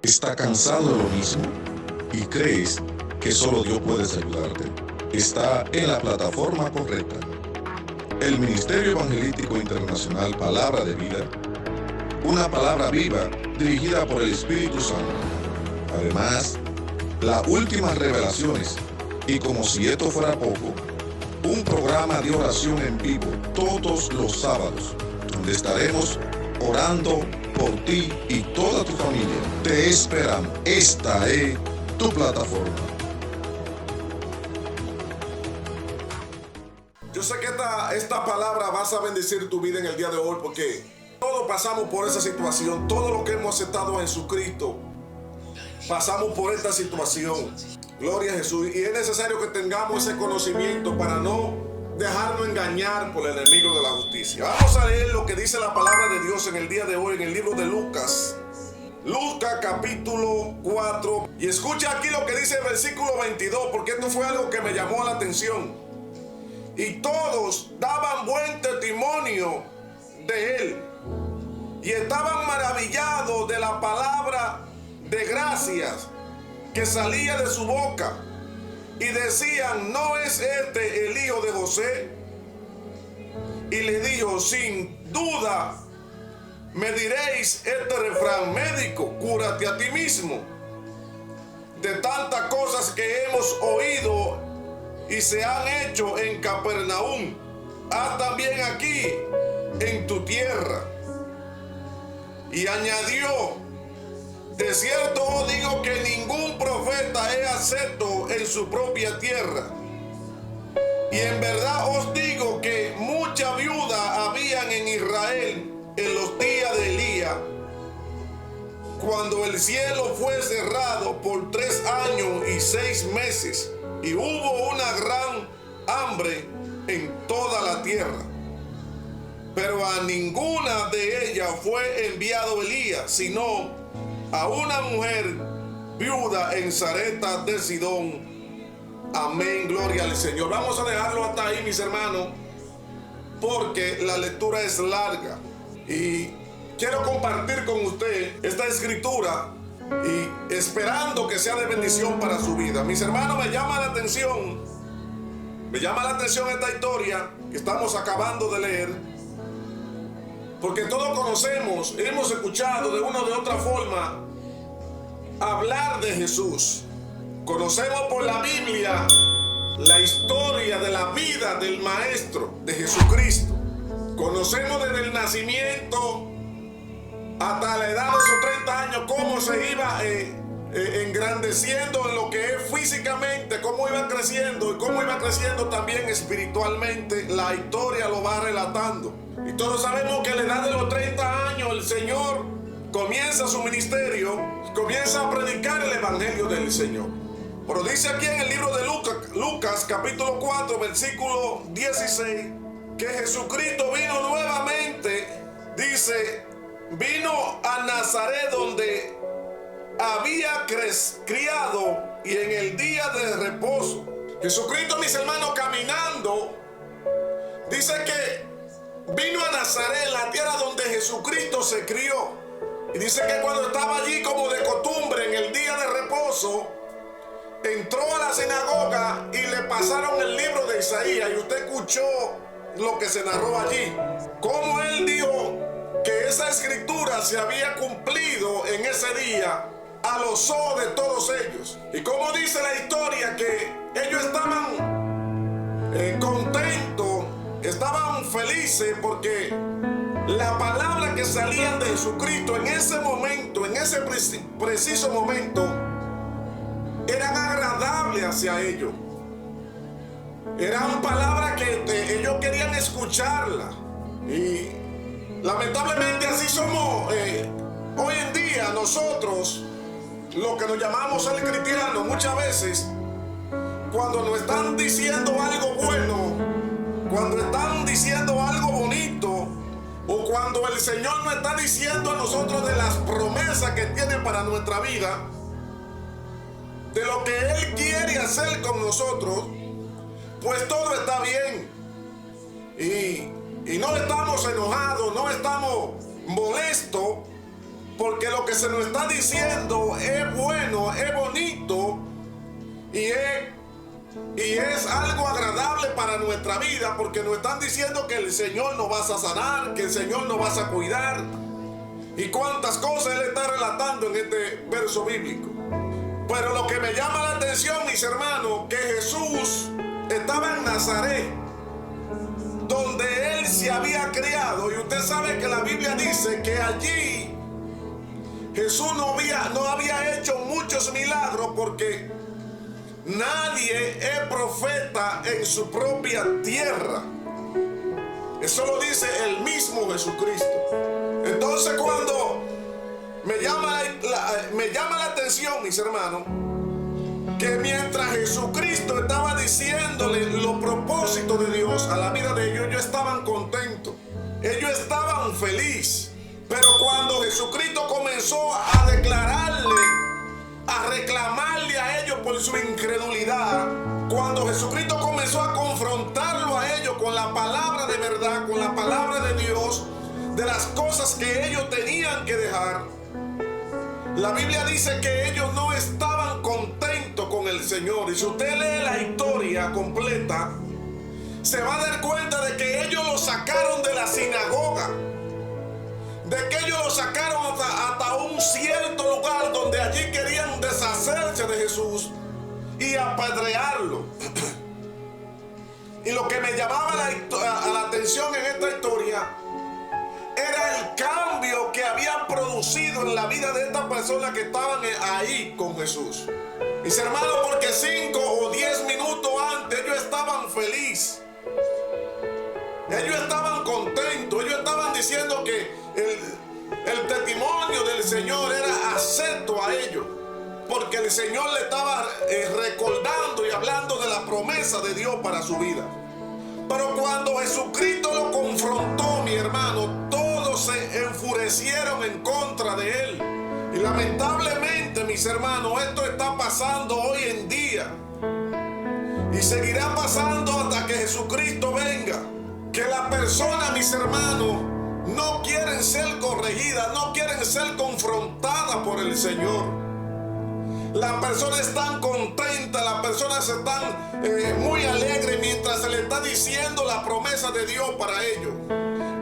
¿Está cansado de lo mismo? ¿Y crees que solo Dios puede ayudarte? Está en la plataforma correcta. El Ministerio Evangelístico Internacional Palabra de Vida, una palabra viva dirigida por el Espíritu Santo. Además, las últimas revelaciones y, como si esto fuera poco, un programa de oración en vivo todos los sábados, donde estaremos orando por ti y toda tu familia. Te esperamos. Esta es tu plataforma. Yo sé que esta palabra vas a bendecir tu vida en el día de hoy, porque todos pasamos por esa situación. Todos los que hemos aceptado a Jesucristo pasamos por esta situación. Gloria a Jesús. Y es necesario que tengamos ese conocimiento para no dejarnos engañar por el enemigo de la justicia. Vamos a leer lo que dice la palabra de Dios en el día de hoy en el libro de Lucas. Lucas capítulo 4. Y escucha aquí lo que dice el versículo 22, porque esto fue algo que me llamó la atención. Y todos daban buen testimonio de él, y estaban maravillados de la palabra de gracias que salía de su boca, y decían: ¿no es este el hijo de José? Y le dijo: sin duda me diréis este refrán médico, cúrate a ti mismo. De tantas cosas que hemos oído y se han hecho en Capernaum, haz también aquí en tu tierra. Y añadió: de cierto os digo que ningún profeta es acepto en su propia tierra. Y en verdad os digo que muchas viudas habían en Israel en los días de Elías, cuando el cielo fue cerrado por 3 años y 6 meses, y hubo una gran hambre en toda la tierra. Pero a ninguna de ellas fue enviado Elías, sino a una mujer viuda en Sarepta de Sidón. Amén, gloria al Señor. Vamos a dejarlo hasta ahí, mis hermanos, porque la lectura es larga. Y quiero compartir con usted esta escritura, y esperando que sea de bendición para su vida. Mis hermanos, me llama la atención esta historia que estamos acabando de leer, porque todos conocemos, hemos escuchado de una o de otra forma hablar de Jesús. Conocemos por la Biblia la historia de la vida del Maestro, de Jesucristo. Conocemos desde el nacimiento hasta la edad de sus 30 años cómo se iba engrandeciendo en lo que es físicamente, cómo iba creciendo y cómo iba creciendo también espiritualmente. La historia lo va relatando. Y todos sabemos que a la edad de los 30 años el Señor comienza su ministerio, comienza a predicar el evangelio del Señor. Pero dice aquí en el libro de Lucas capítulo 4 versículo 16 que Jesucristo vino nuevamente. Dice: vino a Nazaret, donde había criado, y en el día de reposo. Jesucristo, mis hermanos, caminando, dice que vino a Nazaret, la tierra donde Jesucristo se crió. Y dice que cuando estaba allí, como de costumbre, en el día de reposo, entró a la sinagoga y le pasaron el libro de Isaías. Y usted escuchó lo que se narró allí, cómo él dijo que esa escritura se había cumplido en ese día a los ojos de todos ellos. Y como dice la historia, que ellos estaban contentos, estaban felices, porque la palabra que salía de Jesucristo en ese momento, en ese preciso momento, eran agradables hacia ellos. Eran palabras que ellos querían escucharla. Y lamentablemente así somos hoy en día nosotros, lo que nos llamamos el cristiano. Muchas veces, cuando nos están diciendo algo bueno, cuando están diciendo algo bonito, o cuando el Señor nos está diciendo a nosotros de las promesas que tiene para nuestra vida, de lo que Él quiere hacer con nosotros, pues todo está bien. Y no estamos enojados, no estamos molestos, porque lo que se nos está diciendo es bueno, es bonito y es algo agradable para nuestra vida, porque nos están diciendo que el Señor nos va a sanar, que el Señor nos va a cuidar, y cuántas cosas Él está relatando en este verso bíblico. Pero lo que me llama la atención, mis hermanos, que Jesús estaba en Nazaret, donde Él se había criado, y usted sabe que la Biblia dice que allí Jesús no había hecho muchos milagros, porque nadie es profeta en su propia tierra. Eso lo dice el mismo Jesucristo. Entonces, cuando me llama la atención, mis hermanos, que mientras Jesucristo estaba diciéndole los propósitos de Dios a la vida de ellos estaban contentos, ellos estaban felices. Pero cuando Jesucristo comenzó a declararle, a reclamarle a ellos por su incredulidad, cuando Jesucristo comenzó a confrontarlo a ellos con la palabra de verdad, con la palabra de Dios, de las cosas que ellos tenían que dejar, la Biblia dice que ellos no estaban contentos con el Señor. Y si usted lee la historia completa, se va a dar cuenta de que ellos lo sacaron de la sinagoga, de que ellos lo sacaron hasta un cierto lugar donde allí querían deshacerse de Jesús y apedrearlo. Y lo que me llamaba la atención en esta historia era el cambio que había producido en la vida de estas personas que estaban ahí con Jesús. Mis hermanos, porque 5 o 10 minutos antes ellos estaban felices, ellos estaban contentos, ellos estaban diciendo que el testimonio del Señor era acepto a ellos, porque el Señor le estaba recordando y hablando de la promesa de Dios para su vida. Pero cuando Jesucristo lo confrontó, mi hermano, todos se enfurecieron en contra de él. Y lamentablemente, mis hermanos, esto está pasando hoy en día y seguirá pasando hasta que Jesucristo venga. Que las personas, mis hermanos, no quieren ser corregidas, no quieren ser confrontadas por el Señor. Las personas están contentas, las personas están muy alegres mientras se le está diciendo la promesa de Dios para ellos.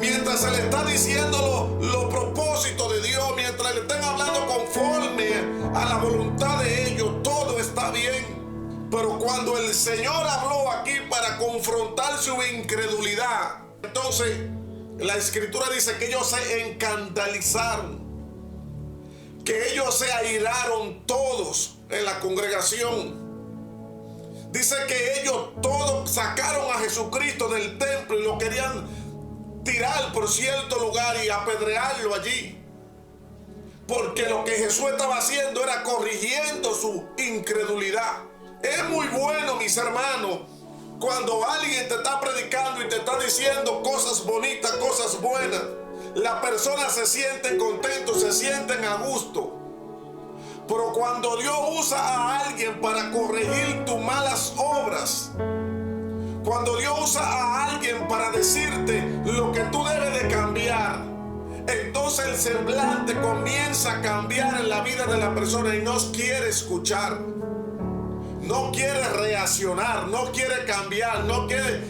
Mientras se le está diciendo los propósitos de Dios, mientras le estén hablando conforme a la voluntad de ellos, todo está bien. Pero cuando el Señor habló aquí para confrontar su incredulidad, entonces la Escritura dice que ellos se escandalizaron, que ellos se airaron todos en la congregación. Dice que ellos todos sacaron a Jesucristo del templo y lo querían tirar por cierto lugar y apedrearlo allí, porque lo que Jesús estaba haciendo era corrigiendo su incredulidad. Es muy bueno, mis hermanos, cuando alguien te está predicando y te está diciendo cosas bonitas, cosas buenas. Las personas se sienten contentos, se sienten a gusto. Pero cuando Dios usa a alguien para corregir tus malas obras, cuando Dios usa a alguien para decirte lo que tú debes de cambiar, entonces el semblante comienza a cambiar en la vida de la persona y no quiere escuchar, no quiere reaccionar, no quiere cambiar, no quiere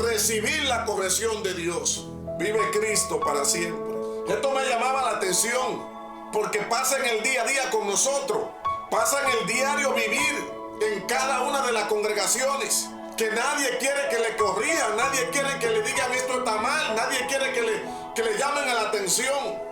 recibir la corrección de Dios. Vive Cristo para siempre. Esto me llamaba la atención porque pasa en el día a día con nosotros, pasa en el diario vivir en cada una de las congregaciones, que nadie quiere que le corrijan, nadie quiere que le digan esto está mal, nadie quiere que le llamen a la atención.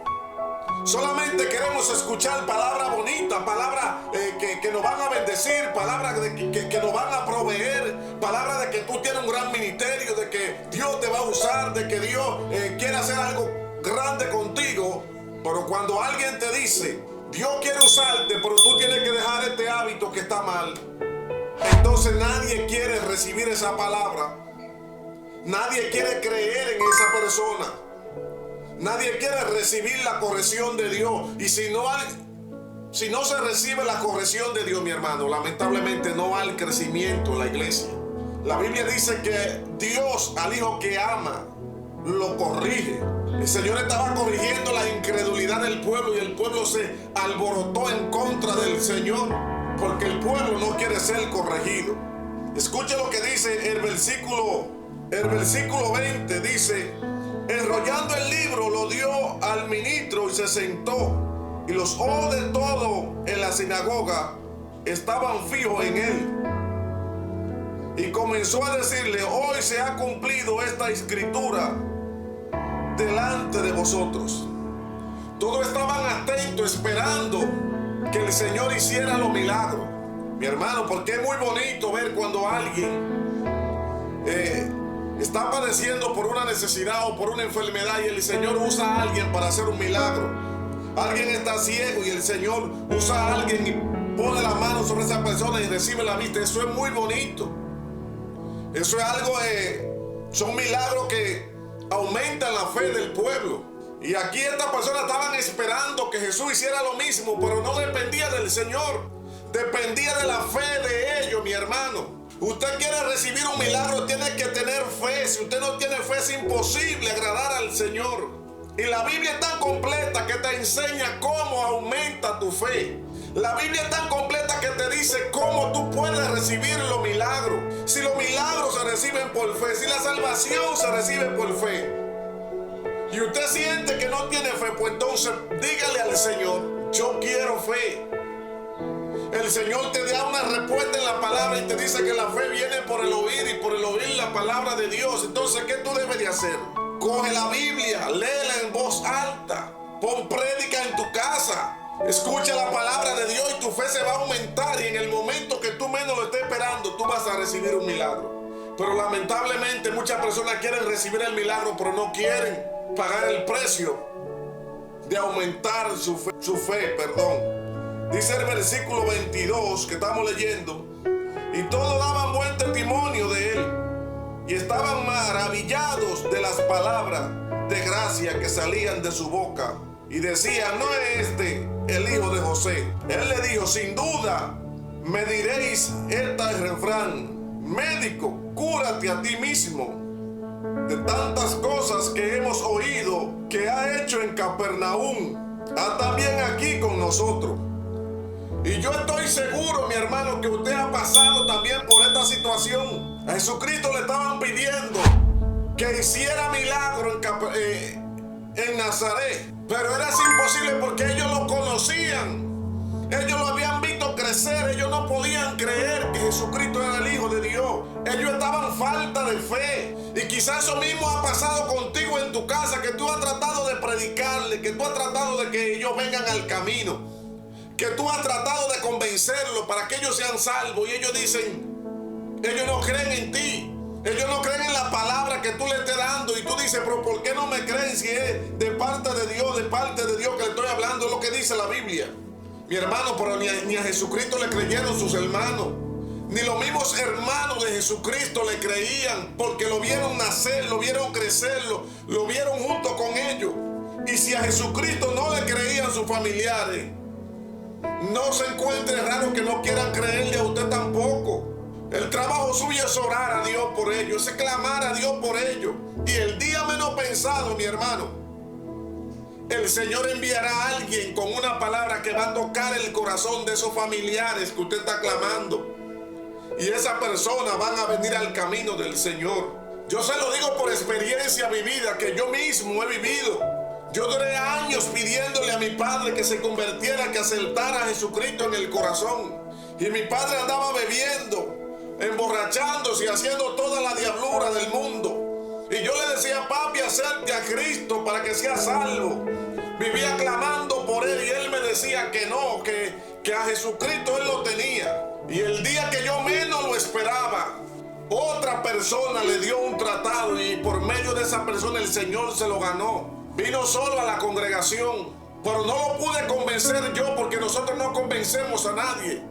Solamente queremos escuchar palabras bonitas, palabras que nos van a bendecir, palabras que nos van a proveer, palabras de que tú tienes un gran ministerio, de que Dios te va a usar, de que Dios quiere hacer algo grande contigo. Pero cuando alguien te dice, Dios quiere usarte, pero tú tienes que dejar este hábito que está mal, entonces nadie quiere recibir esa palabra, nadie quiere creer en esa persona. Nadie quiere recibir la corrección de Dios. Y si no se recibe la corrección de Dios, mi hermano, lamentablemente no hay crecimiento en la iglesia. La Biblia dice que Dios al hijo que ama lo corrige. El Señor estaba corrigiendo la incredulidad del pueblo y el pueblo se alborotó en contra del Señor porque el pueblo no quiere ser corregido. Escuche lo que dice el versículo 20, dice: enrollando el libro lo dio al ministro y se sentó, y los ojos de todos en la sinagoga estaban fijos en él. Y comenzó a decirle: hoy se ha cumplido esta escritura delante de vosotros. Todos estaban atentos, esperando que el Señor hiciera los milagros. Mi hermano, porque es muy bonito ver cuando alguien está padeciendo por una necesidad o por una enfermedad y el Señor usa a alguien para hacer un milagro. Alguien está ciego y el Señor usa a alguien y pone la mano sobre esa persona y recibe la vista. Eso es muy bonito. Eso es algo, son milagros que aumentan la fe del pueblo. Y aquí estas personas estaban esperando que Jesús hiciera lo mismo, pero no dependía del Señor, dependía de la fe de ellos, mi hermano. Usted quiere recibir un milagro, tiene que tener fe. Si usted no tiene fe, es imposible agradar al Señor. Y la Biblia es tan completa que te enseña cómo aumenta tu fe. La Biblia es tan completa que te dice cómo tú puedes recibir los milagros. Si los milagros se reciben por fe, si la salvación se recibe por fe, y usted siente que no tiene fe, pues entonces dígale al Señor: yo quiero fe. El Señor te da una respuesta en la palabra y te dice que la fe viene por el oír y por el oír la palabra de Dios. Entonces, ¿qué tú debes de hacer? Coge la Biblia, léela en voz alta, pon prédica en tu casa, escucha la palabra de Dios y tu fe se va a aumentar, y en el momento que tú menos lo estés esperando, tú vas a recibir un milagro. Pero lamentablemente muchas personas quieren recibir el milagro, pero no quieren pagar el precio de aumentar su fe. Dice el versículo 22 que estamos leyendo: y todos daban buen testimonio de él y estaban maravillados de las palabras de gracia que salían de su boca, y decían: ¿no es este el hijo de José? Él le dijo: sin duda me diréis este refrán: médico, cúrate a ti mismo de tantas cosas que hemos oído que ha hecho en Capernaum, haz también aquí con nosotros. Y yo estoy seguro, mi hermano, que usted ha pasado también por esta situación. A Jesucristo le estaban pidiendo que hiciera milagro en Nazaret, pero era imposible porque ellos lo conocían. Ellos lo habían visto crecer. Ellos no podían creer que Jesucristo era el Hijo de Dios. Ellos estaban falta de fe. Y quizás eso mismo ha pasado contigo en tu casa, que tú has tratado de predicarle, que tú has tratado de que ellos vengan al camino, que tú has tratado de convencerlos para que ellos sean salvos, y ellos dicen, ellos no creen en ti, ellos no creen en la palabra que tú le estés dando, y tú dices: pero ¿por qué no me creen si es de parte de Dios que le estoy hablando? Es lo que dice la Biblia, mi hermano. Pero ni a Jesucristo le creyeron sus hermanos, ni los mismos hermanos de Jesucristo le creían, porque lo vieron nacer, lo vieron crecer, lo vieron junto con ellos. Y si a Jesucristo no le creían sus familiares, no se encuentre raro que no quieran creerle a usted tampoco. El trabajo suyo es orar a Dios por ellos, es clamar a Dios por ellos. Y el día menos pensado, mi hermano, el Señor enviará a alguien con una palabra que va a tocar el corazón de esos familiares que usted está clamando. Y esas personas van a venir al camino del Señor. Yo se lo digo por experiencia vivida, que yo mismo he vivido. Yo duré años pidiéndole a mi padre que se convirtiera, que aceptara a Jesucristo en el corazón. Y mi padre andaba bebiendo, emborrachándose y haciendo toda la diablura del mundo. Y yo le decía: papi, acepte a Cristo para que sea salvo. Vivía clamando por él y él me decía que no, que a Jesucristo él lo tenía. Y el día que yo menos lo esperaba, otra persona le dio un tratado, y por medio de esa persona el Señor se lo ganó. Vino solo a la congregación, pero no lo pude convencer yo, porque nosotros no convencemos a nadie.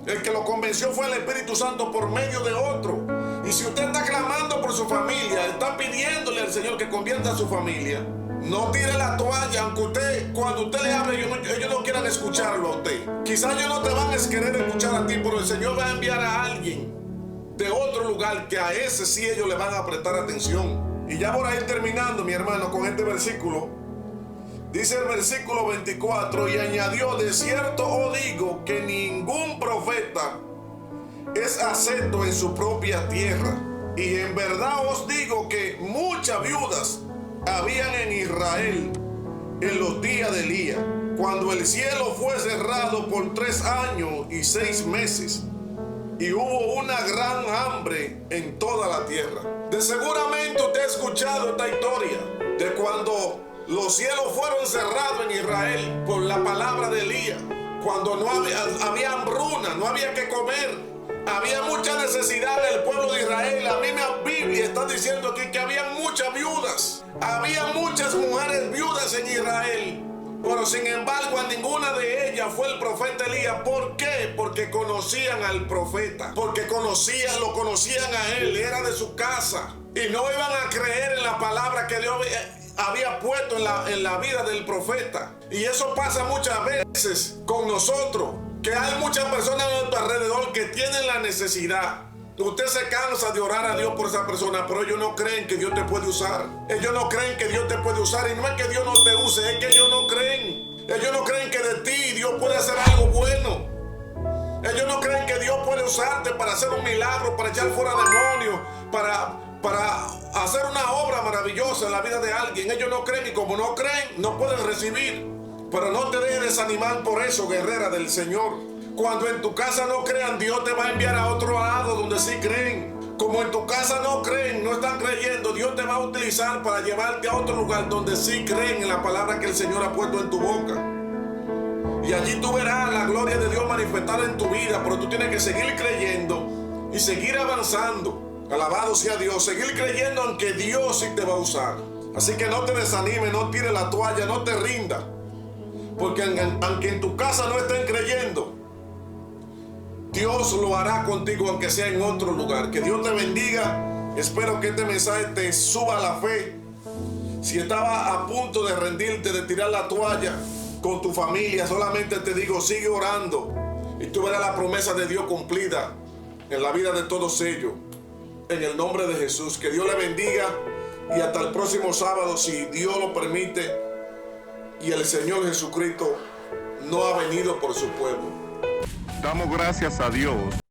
El que lo convenció fue el Espíritu Santo por medio de otro. Y si usted está clamando por su familia, está pidiéndole al Señor que convierta a su familia, no tire la toalla, aunque cuando usted le hable, ellos no quieran escucharlo a usted. Quizás ellos no te van a querer escuchar a ti, pero el Señor va a enviar a alguien de otro lugar que a ese sí ellos le van a prestar atención. Y ya por ahí terminando, mi hermano, con este versículo. Dice el versículo 24, y añadió: de cierto os digo que ningún profeta es acepto en su propia tierra. Y en verdad os digo que muchas viudas habían en Israel en los días de Elías, cuando el cielo fue cerrado por 3 años y 6 meses, y hubo una gran hambre en toda la tierra. De seguramente usted ha escuchado esta historia de cuando los cielos fueron cerrados en Israel por la palabra de Elías, cuando no había hambruna, no había que comer, había mucha necesidad del pueblo de Israel. La misma Biblia está diciendo aquí que había muchas viudas, había muchas mujeres viudas en Israel, pero sin embargo a ninguna de ellas fue el profeta Elías. ¿Por qué? Porque conocían al profeta, porque lo conocían a él, era de su casa, y no iban a creer en la palabra que Dios había puesto en la vida del profeta. Y eso pasa muchas veces con nosotros, que hay muchas personas a nuestro alrededor que tienen la necesidad. Usted se cansa de orar a Dios por esa persona, pero ellos no creen que Dios te puede usar. Ellos no creen que Dios te puede usar, y no es que Dios no te use, es que ellos no creen. Ellos no creen que de ti Dios puede hacer algo bueno. Ellos no creen que Dios puede usarte para hacer un milagro, para echar fuera demonios, para hacer una obra maravillosa en la vida de alguien. Ellos no creen, y como no creen, no pueden recibir. Pero no te dejes desanimar por eso, guerrera del Señor. Cuando en tu casa no crean, Dios te va a enviar a otro lado donde sí creen. Como en tu casa no creen, no están creyendo, Dios te va a utilizar para llevarte a otro lugar donde sí creen en la palabra que el Señor ha puesto en tu boca. Y allí tú verás la gloria de Dios manifestada en tu vida, pero tú tienes que seguir creyendo y seguir avanzando. Alabado sea Dios, seguir creyendo aunque Dios sí te va a usar. Así que no te desanimes, no tires la toalla, no te rindas. Porque aunque en tu casa no estén creyendo, Dios lo hará contigo, aunque sea en otro lugar. Que Dios te bendiga. Espero que este mensaje te suba la fe. Si estaba a punto de rendirte, de tirar la toalla con tu familia, solamente te digo, sigue orando y tú verás la promesa de Dios cumplida en la vida de todos ellos. En el nombre de Jesús, que Dios le bendiga, y hasta el próximo sábado, si Dios lo permite y el Señor Jesucristo no ha venido por su pueblo. Damos gracias a Dios